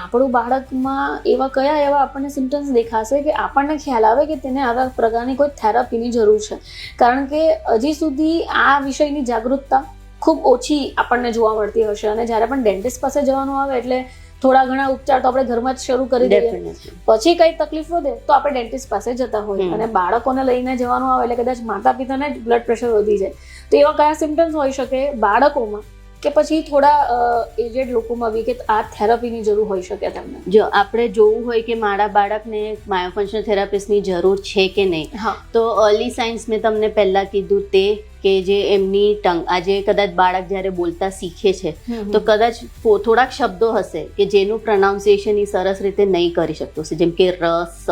આપણું બાળકમાં એવા આપણને સિમ્ટમ્સ દેખાશે કે આપણને ખ્યાલ આવે કે તેને આવા પ્રકારની કોઈ થેરાપીની જરૂર છે. કારણ કે હજી સુધી આ વિષયની જાગૃતતા ખૂબ ઓછી આપણને જોવા મળતી હશે, અને જ્યારે પણ ડેન્ટિસ્ટ પાસે જવાનું આવે એટલે થોડા ઘણા ઉપચાર તો આપણે ઘરમાં જ શરૂ કરી દઈએ, પછી કઈ તકલીફ વધે તો આપણે ડેન્ટિસ્ટ પાસે જતા હોઈએ, અને બાળકોને લઈને જવાનું આવે એટલે કદાચ માતા પિતાને જ બ્લડ પ્રેશર વધી જાય. તો એવા કયા સિમ્ટમ્સ હોઈ શકે બાળકોમાં કે પછી થોડા એજેડ લોકોમાં બી કે આ થેરાપીની જરૂર હોઈ શકે તેમને? જો આપણે જોવું હોય કે મારા બાળકને માયોફંક્શનલ થેરાપિસ્ટની જરૂર છે કે નહીં, તો અર્લી સાઇન્સ મેં તમને પહેલા કીધું તે કે જે એમની ટંગ આજે કદાચ બાળક જ્યારે બોલતા શીખે છે તો કદાચ થોડાક શબ્દો હશે કે જેનું પ્રોનાઉન્સિએશન એ સરસ રીતે નહીં કરી શકતો હશે, જેમ કે સ,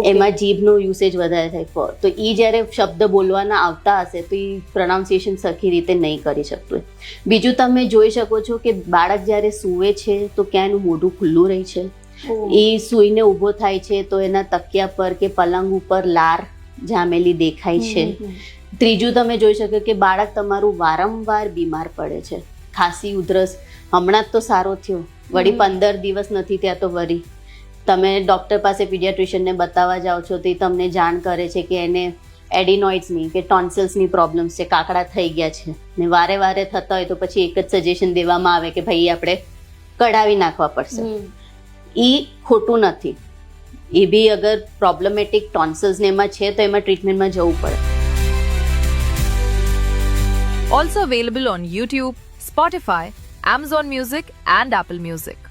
એમાં જીભનો યુસેજ વધારે થાય, તો એ જ્યારે શબ્દ બોલવાના આવતા હશે તો એ પ્રોનાઉન્સિએશન સરખી રીતે નહીં કરી શકતું. બીજું તમે જોઈ શકો છો કે બાળક જ્યારે સૂવે છે તો ક્યાં એનું મોઢું ખુલ્લું રહે છે, એ સૂઈને ઊભો થાય છે તો એના તકિયા પર કે પલંગ ઉપર લાર જામેલી દેખાય છે. ત્રીજું તમે જોઈ શકો કે બાળક તમારું વારંવાર બીમાર પડે છે, ખાંસી ઉધરસ, હમણાં જ તો સારો થયો, વળી 15 દિવસ નથી થયા તો વળી તમે ડૉક્ટર પાસે પીડિયાટ્રિશિયનને બતાવવા જાઓ છો તો એ તમને જાણ કરે છે કે એને એડિનોઇડ્સની કે ટોન્સિલ્સની પ્રોબ્લેમ્સ છે, કાકડા થઈ ગયા છે, ને વારે વારે થતા હોય તો પછી એક જ સજેશન દેવામાં આવે કે ભાઈ આપણે કઢાવી નાખવા પડશે. એ ખોટું નથી, એ બી અગર પ્રોબ્લેમેટિક ટોન્સિલ્સને એમાં છે તો એમાં ટ્રીટમેન્ટમાં જવું પડે. Also available on YouTube, Spotify, Amazon Music and Apple Music.